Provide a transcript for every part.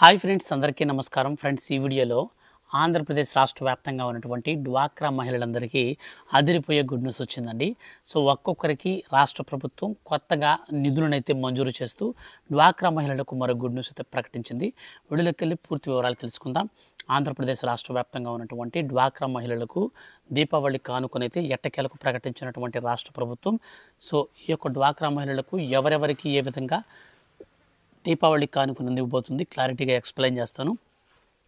Hi friends, అందరికీ నమస్కారం. Friends, ఈ వీడియోలో ఆంధ్రప్రదేశ్ రాష్ట్ర వ్యాప్తంగా ఉన్నటువంటి డ్వాక్రా మహిళలందరికీ అదిరిపోయే గుడ్ న్యూస్ వచ్చిందండి. సో ఒక్కొక్కరికి రాష్ట్ర ప్రభుత్వం కొత్తగా నిధులనైతే మంజూరు చేస్తూ డ్వాక్రా మహిళలకు మరో గుడ్ న్యూస్ అయితే ప్రకటించింది. వీడియోలోకి వెళ్ళి పూర్తి వివరాలు తెలుసుకుందాం. ఆంధ్రప్రదేశ్ రాష్ట్ర వ్యాప్తంగా ఉన్నటువంటి డ్వాక్రా మహిళలకు దీపావళి కానుకనైతే ఎట్టకేలకు ప్రకటించినటువంటి రాష్ట్ర ప్రభుత్వం. సో ఈ యొక్క డ్వాక్రా మహిళలకు ఎవరెవరికి ఏ విధంగా దీపావళి కానుకను అందివ్వబోతుంది క్లారిటీగా ఎక్స్ప్లెయిన్ చేస్తాను.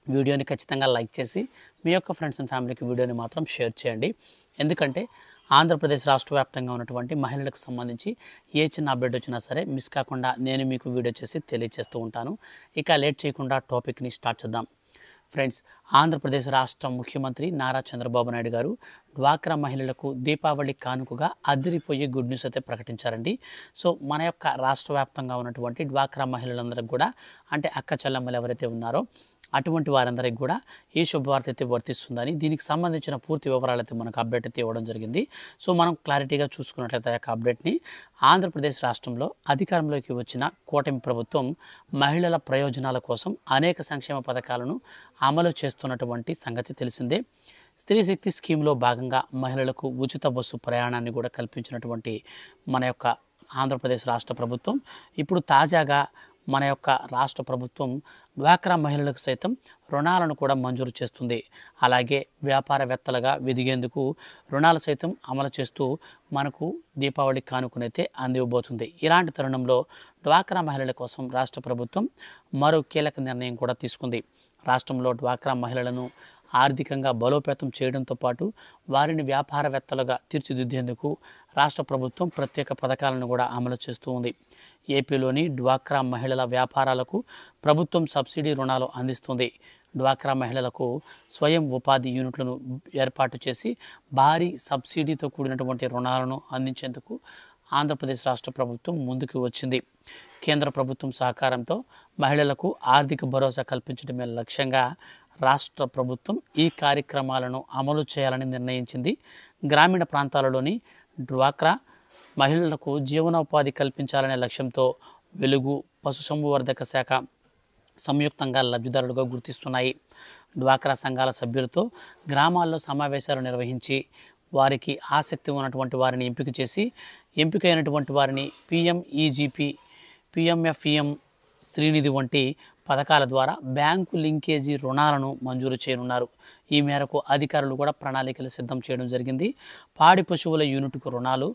వీడియోని ఖచ్చితంగా లైక్ చేసి మీ యొక్క ఫ్రెండ్స్ అండ్ ఫ్యామిలీకి వీడియోని మాత్రం షేర్ చేయండి. ఎందుకంటే ఆంధ్రప్రదేశ్ రాష్ట్ర వ్యాప్తంగా ఉన్నటువంటి మహిళలకు సంబంధించి ఏ చిన్న అప్డేట్ వచ్చినా సరే మిస్ కాకుండా నేను మీకు వీడియో చేసి తెలియజేస్తూ ఉంటాను. ఇక లేట్ చేయకుండా టాపిక్ని స్టార్ట్ చేద్దాం. ఫ్రెండ్స్, ఆంధ్రప్రదేశ్ రాష్ట్ర ముఖ్యమంత్రి నారా చంద్రబాబు నాయుడు గారు డ్వాక్రా మహిళలకు దీపావళి కానుకగా అదిరిపోయే గుడ్ న్యూస్ అయితే ప్రకటించారండి. సో మన యొక్క రాష్ట్ర వ్యాప్తంగా ఉన్నటువంటి డ్వాక్రా మహిళలందరికీ కూడా, అంటే అక్క చెల్లెమ్మలు ఎవరైతే ఉన్నారో అటువంటి వారందరికీ కూడా ఈ శుభవార్త అయితే వర్తిస్తుందని, దీనికి సంబంధించిన పూర్తి వివరాలు అయితే మనకు అప్డేట్ అయితే ఇవ్వడం జరిగింది. సో మనం క్లారిటీగా చూసుకున్నట్లయితే ఆ యొక్క అప్డేట్ని, ఆంధ్రప్రదేశ్ రాష్ట్రంలో అధికారంలోకి వచ్చిన కూటమి ప్రభుత్వం మహిళల ప్రయోజనాల కోసం అనేక సంక్షేమ పథకాలను అమలు చేస్తున్నటువంటి సంగతి తెలిసిందే. స్త్రీ శక్తి స్కీమ్లో భాగంగా మహిళలకు ఉచిత బస్సు ప్రయాణాన్ని కూడా కల్పించినటువంటి మన యొక్క ఆంధ్రప్రదేశ్ రాష్ట్ర ప్రభుత్వం ఇప్పుడు తాజాగా మన యొక్క రాష్ట్ర ప్రభుత్వం డ్వాక్రా మహిళలకు సైతం రుణాలను కూడా మంజూరు చేస్తుంది. అలాగే వ్యాపారవేత్తలుగా ఎదిగేందుకు రుణాలు సైతం అమలు చేస్తూ మనకు దీపావళి కానుకనైతే అందివ్వబోతుంది. ఇలాంటి తరుణంలో డ్వాక్రా మహిళల కోసం రాష్ట్ర ప్రభుత్వం మరో కీలక నిర్ణయం కూడా తీసుకుంది. రాష్ట్రంలో డ్వాక్రా మహిళలను ఆర్థికంగా బలోపేతం చేయడంతో పాటు వారిని వ్యాపారవేత్తలుగా తీర్చిదిద్దేందుకు రాష్ట్ర ప్రభుత్వం ప్రత్యేక పథకాలను కూడా అమలు చేస్తూ ఉంది. ఏపీలోని డ్వాక్రా మహిళల వ్యాపారాలకు ప్రభుత్వం సబ్సిడీ రుణాలు అందిస్తుంది. డ్వాక్రా మహిళలకు స్వయం ఉపాధి యూనిట్లను ఏర్పాటు చేసి భారీ సబ్సిడీతో కూడినటువంటి రుణాలను అందించేందుకు ఆంధ్రప్రదేశ్ రాష్ట్ర ప్రభుత్వం ముందుకు వచ్చింది. కేంద్ర ప్రభుత్వం సహకారంతో మహిళలకు ఆర్థిక భరోసా కల్పించడమే లక్ష్యంగా రాష్ట్ర ప్రభుత్వం ఈ కార్యక్రమాలను అమలు చేయాలని నిర్ణయించింది. గ్రామీణ ప్రాంతాలలోని డ్వాక్రా మహిళలకు జీవనోపాధి కల్పించాలనే లక్ష్యంతో వెలుగు, పశుసంవర్ధక శాఖ సంయుక్తంగా లబ్ధిదారులుగా గుర్తిస్తున్నాయి. డ్వాక్రా సంఘాల సభ్యులతో గ్రామాల్లో సమావేశాలు నిర్వహించి వారికి ఆసక్తి ఉన్నటువంటి వారిని ఎంపిక చేసి, ఎంపికైనటువంటి వారిని PMEGP, PMFEM, శ్రీనిధి వంటి పథకాల ద్వారా బ్యాంకు లింకేజీ రుణాలను మంజూరు చేయనున్నారు. ఈ మేరకు అధికారులు కూడా ప్రణాళికలు సిద్ధం చేయడం జరిగింది. పాడి పశువుల యూనిట్కు రుణాలు,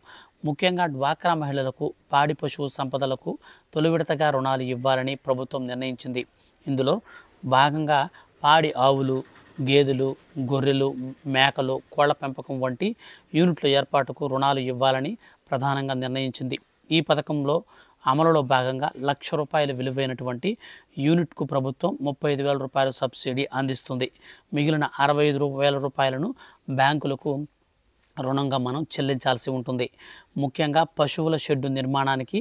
ముఖ్యంగా డ్వాక్రా మహిళలకు పాడి పశువు సంపదలకు తొలి విడతగా రుణాలు ఇవ్వాలని ప్రభుత్వం నిర్ణయించింది. ఇందులో భాగంగా పాడి ఆవులు, గేదెలు, గొర్రెలు, మేకలు, కోళ్ల పెంపకం వంటి యూనిట్ల ఏర్పాటుకు రుణాలు ఇవ్వాలని ప్రధానంగా నిర్ణయించింది. ఈ పథకంలో అమలులో భాగంగా ₹1,00,000 విలువైనటువంటి యూనిట్కు ప్రభుత్వం ₹35,000 సబ్సిడీ అందిస్తుంది. మిగిలిన ₹65,000 బ్యాంకులకు రుణంగా మనం చెల్లించాల్సి ఉంటుంది. ముఖ్యంగా పశువుల షెడ్డు నిర్మాణానికి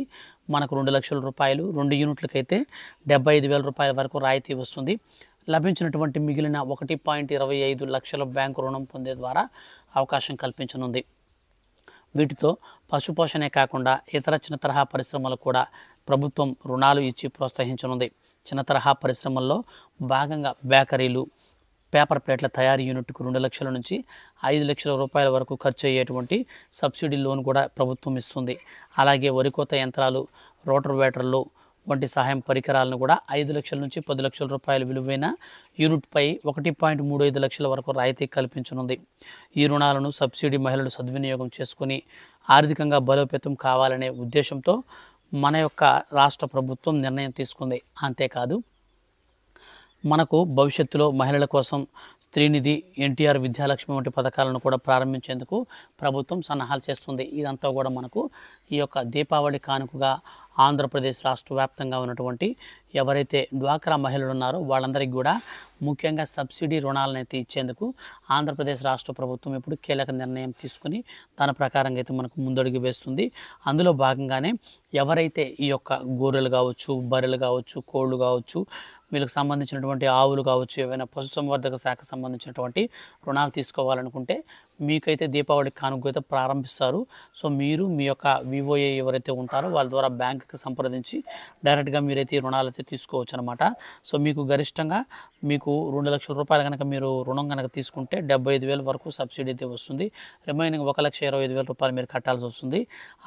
మనకు ₹2,00,000, 2 యూనిట్లకైతే ₹75,000 వరకు రాయితీ వస్తుంది. లభించినటువంటి మిగిలిన 1.25 లక్షల బ్యాంకు రుణం పొందే ద్వారా అవకాశం కల్పించనుంది. వీటితో పశుపోషణే కాకుండా ఇతర చిన్న తరహా పరిశ్రమలకు కూడా ప్రభుత్వం రుణాలు ఇచ్చి ప్రోత్సహించనుంది. చిన్న తరహా పరిశ్రమల్లో భాగంగా బేకరీలు, పేపర్ ప్లేట్ల తయారీ యూనిట్కు 2 లక్షల నుంచి 5 లక్షల రూపాయల వరకు ఖర్చు అయ్యేటువంటి సబ్సిడీ లోన్ కూడా ప్రభుత్వం ఇస్తుంది. అలాగే వరికోత యంత్రాలు, రోటర్వేటర్లు వంటి సహాయం పరికరాలను కూడా 5 లక్షల నుంచి 10 లక్షల రూపాయల విలువైన యూనిట్పై 1.35 లక్షల వరకు రాయితీ కల్పించనుంది. ఈ రుణాలను సబ్సిడీ మహిళలు సద్వినియోగం చేసుకుని ఆర్థికంగా బలోపేతం కావాలనే ఉద్దేశంతో మన యొక్క రాష్ట్ర ప్రభుత్వం నిర్ణయం తీసుకుంది. అంతేకాదు, మనకు భవిష్యత్తులో మహిళల కోసం స్త్రీనిధి, NTR విద్యాలక్ష్మి వంటి పథకాలను కూడా ప్రారంభించేందుకు ప్రభుత్వం సన్నాహాలు చేస్తుంది. ఇదంతా కూడా మనకు ఈ యొక్క దీపావళి కానుకగా ఆంధ్రప్రదేశ్ రాష్ట్ర వ్యాప్తంగా ఉన్నటువంటి ఎవరైతే డ్వాక్రా మహిళలు ఉన్నారో వాళ్ళందరికీ కూడా ముఖ్యంగా సబ్సిడీ రుణాలను అయితే ఇచ్చేందుకు ఆంధ్రప్రదేశ్ రాష్ట్ర ప్రభుత్వం ఇప్పుడు కీలక నిర్ణయం తీసుకుని దాని ప్రకారంగా అయితే మనకు ముందడుగు వేస్తుంది. అందులో భాగంగానే ఎవరైతే ఈ యొక్క గొర్రెలు కావచ్చు, బర్రెలు కావచ్చు, కోళ్ళు కావచ్చు, వీళ్ళకి సంబంధించినటువంటి ఆవులు కావచ్చు, ఏవైనా పశుసంవర్ధక శాఖ సంబంధించినటువంటి రుణాలు తీసుకోవాలనుకుంటే మీకైతే దీపావళి కానుక అయితే ప్రారంభిస్తారు. సో మీరు మీ యొక్క వివోఏ ఎవరైతే ఉంటారో వాళ్ళ ద్వారా బ్యాంకుకి సంప్రదించి డైరెక్ట్గా మీరైతే ఈ రుణాలు అయితే తీసుకోవచ్చు అనమాట. సో మీకు గరిష్టంగా మీకు 2,00,000 రూపాయలు కనుక మీరు రుణం కనుక తీసుకుంటే 75,000 వరకు సబ్సిడీ అయితే వస్తుంది. రిమైనింగ్ 1,25,000 రూపాయలు మీరు కట్టాల్సి వస్తుంది.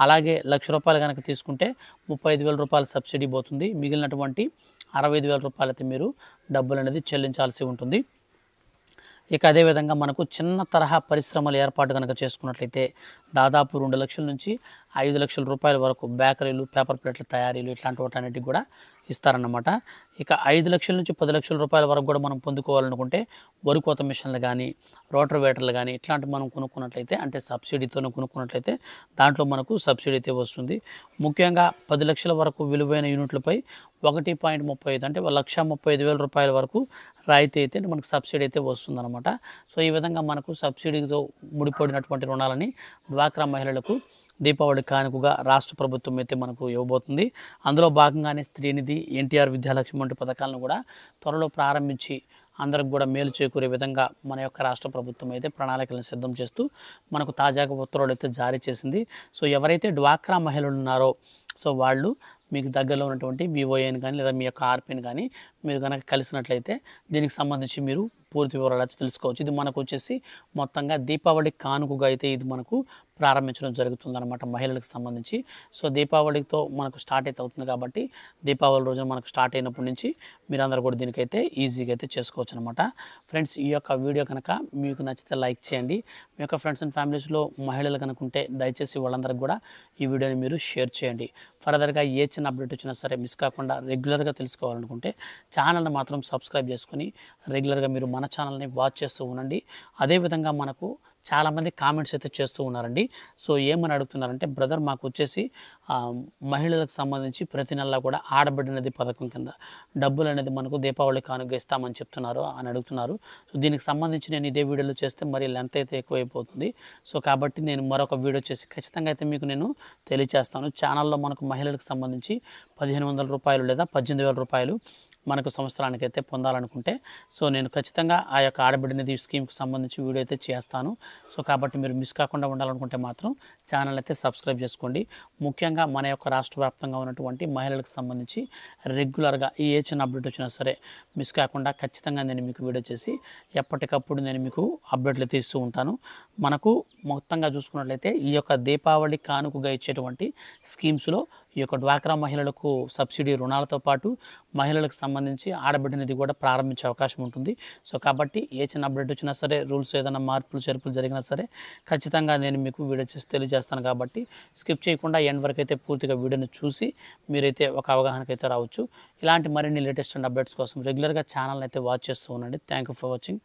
అలాగే 1,00,000 రూపాయలు కనుక తీసుకుంటే 35,000 రూపాయలు సబ్సిడీ పోతుంది. మిగిలినటువంటి 65,000 రూపాయలు అయితే మీరు డబ్బులు అనేది చెల్లించాల్సి ఉంటుంది. ఇక అదేవిధంగా మనకు చిన్న తరహా పరిశ్రమల ఏర్పాటు కనుక చేసుకున్నట్లయితే దాదాపు 2,00,000 నుంచి 5,00,000 రూపాయల వరకు బేకరీలు, పేపర్ ప్లేట్ల తయారీలు ఇట్లాంటి వాటన్నిటికి కూడా ఇస్తారన్నమాట. ఇక 5,00,000 నుంచి 10,00,000 రూపాయల వరకు కూడా మనం పొందుకోవాలనుకుంటే వరి కోత మిషన్లు కానీ, రోటర్వేటర్లు కానీ ఇట్లాంటివి మనం కొనుక్కున్నట్లయితే అంటే సబ్సిడీతోనే కొనుక్కున్నట్లయితే దాంట్లో మనకు సబ్సిడీ అయితే వస్తుంది. ముఖ్యంగా 10 లక్షల వరకు విలువైన యూనిట్లపై 1.35 అంటే 1,35,000 రూపాయల వరకు రాయితీ అయితే మనకు సబ్సిడీ అయితే వస్తుందన్నమాట. సో ఈ విధంగా మనకు సబ్సిడీతో ముడిపడినటువంటి రుణాలని డ్వాక్రా మహిళలకు దీపావళి కానుకగా రాష్ట్ర ప్రభుత్వం అయితే మనకు ఇవ్వబోతుంది. అందులో భాగంగానే స్త్రీనిధి, ఎన్టీఆర్ విద్యాలక్ష్మి వంటి పథకాలను కూడా త్వరలో ప్రారంభించి అందరికి కూడా మేలు చేకూరే విధంగా మన యొక్క రాష్ట్ర ప్రభుత్వం అయితే ప్రణాళికలను సిద్ధం చేస్తూ మనకు తాజాగా ఉత్తర్వులు అయితే జారీ చేసింది. సో ఎవరైతే డ్వాక్రా మహిళలు ఉన్నారో సో వాళ్ళు మీకు దగ్గరలో ఉన్నటువంటి వివోఏని కానీ లేదా మీ యొక్క ఆర్పీని కానీ మీరు కనుక కలిసినట్లయితే దీనికి సంబంధించి మీరు పూర్తి వివరాలు అయితే తెలుసుకోవచ్చు. ఇది మనకు వచ్చేసి మొత్తంగా దీపావళి కానుకగా అయితే ఇది మనకు ప్రారంభించడం జరుగుతుందన్నమాట మహిళలకు సంబంధించి. సో దీపావళితో మనకు స్టార్ట్ అయితే అవుతుంది కాబట్టి దీపావళి రోజున మనకు స్టార్ట్ అయినప్పటి నుంచి మీరందరూ కూడా దీనికైతే ఈజీగా అయితే చేసుకోవచ్చు అనమాట. ఫ్రెండ్స్ ఈ యొక్క వీడియో కనుక మీకు నచ్చితే లైక్ చేయండి. మీ యొక్క ఫ్రెండ్స్ అండ్ ఫ్యామిలీస్లో మహిళలు కనుక ఉంటే దయచేసి వాళ్ళందరికీ కూడా ఈ వీడియోని మీరు షేర్ చేయండి. ఫర్దర్గా ఏ చిన్న అప్డేట్ వచ్చినా సరే మిస్ కాకుండా రెగ్యులర్గా తెలుసుకోవాలనుకుంటే ఛానల్ని మాత్రం సబ్స్క్రైబ్ చేసుకుని రెగ్యులర్గా మీరు మన ఛానల్ని వాచ్ చేస్తూ ఉండండి. అదేవిధంగా మనకు చాలామంది కామెంట్స్ అయితే చేస్తూ ఉన్నారండి. సో ఏమని అడుగుతున్నారంటే బ్రదర్ మాకు వచ్చేసి మహిళలకు సంబంధించి ప్రతి నెల కూడా ఆడబిడ్డ అనేది పథకం కింద డబ్బులు అనేది మనకు దీపావళి కానుక ఇస్తామని చెప్తున్నారు అని అడుగుతున్నారు. సో దీనికి సంబంధించి నేను ఇదే వీడియోలో చేస్తే మరి లెంత్ అయితే ఎక్కువైపోతుంది. సో కాబట్టి నేను మరొక వీడియో చేసి ఖచ్చితంగా అయితే మీకు నేను తెలియజేస్తాను. ఛానల్లో మనకు మహిళలకు సంబంధించి 1,500 రూపాయలు లేదా 18,000 రూపాయలు మనకు సంవత్సరానికి అయితే పొందాలనుకుంటే సో నేను ఖచ్చితంగా ఆ యొక్క ఆడబిడ్డ నిధి స్కీమ్కి సంబంధించి వీడియో అయితే చేస్తాను. సో కాబట్టి మీరు మిస్ కాకుండా ఉండాలనుకుంటే మాత్రం ఛానల్ అయితే సబ్స్క్రైబ్ చేసుకోండి. ముఖ్యంగా మన యొక్క రాష్ట్ర వ్యాప్తంగా ఉన్నటువంటి మహిళలకు సంబంధించి రెగ్యులర్గా ఏ చిన్న అప్డేట్ వచ్చినా సరే మిస్ కాకుండా ఖచ్చితంగా నేను మీకు వీడియో చేసి ఎప్పటికప్పుడు నేను మీకు అప్డేట్లు అయితే ఇస్తూ ఉంటాను. మనకు మొత్తంగా చూసుకున్నట్లయితే ఈ యొక్క దీపావళి కానుకగా ఇచ్చేటువంటి స్కీమ్స్లో ఈ యొక్క డ్వాక్రా మహిళలకు సబ్సిడీ రుణాలతో పాటు మహిళలకు సంబంధించి ఆడబిడ్డ నిధి కూడా ప్రారంభించే అవకాశం ఉంటుంది. సో కాబట్టి ఏ చిన్న అప్డేట్ వచ్చినా సరే రూల్స్ ఏదైనా మార్పులు చేర్పులు జరిగినా సరే ఖచ్చితంగా నేను మీకు వీడియో చేసి తెలియజేస్తాను. కాబట్టి స్కిప్ చేయకుండా ఎండ్ వరకు అయితే పూర్తిగా వీడియోని చూసి మీరైతే ఒక అవగాహనకు అయితే రావచ్చు. ఇలాంటి మరిన్ని లేటెస్ట్ అండ్ అప్డేట్స్ కోసం రెగ్యులర్గా ఛానల్ని అయితే వాచ్ చేస్తూ ఉండండి. Thank you for watching.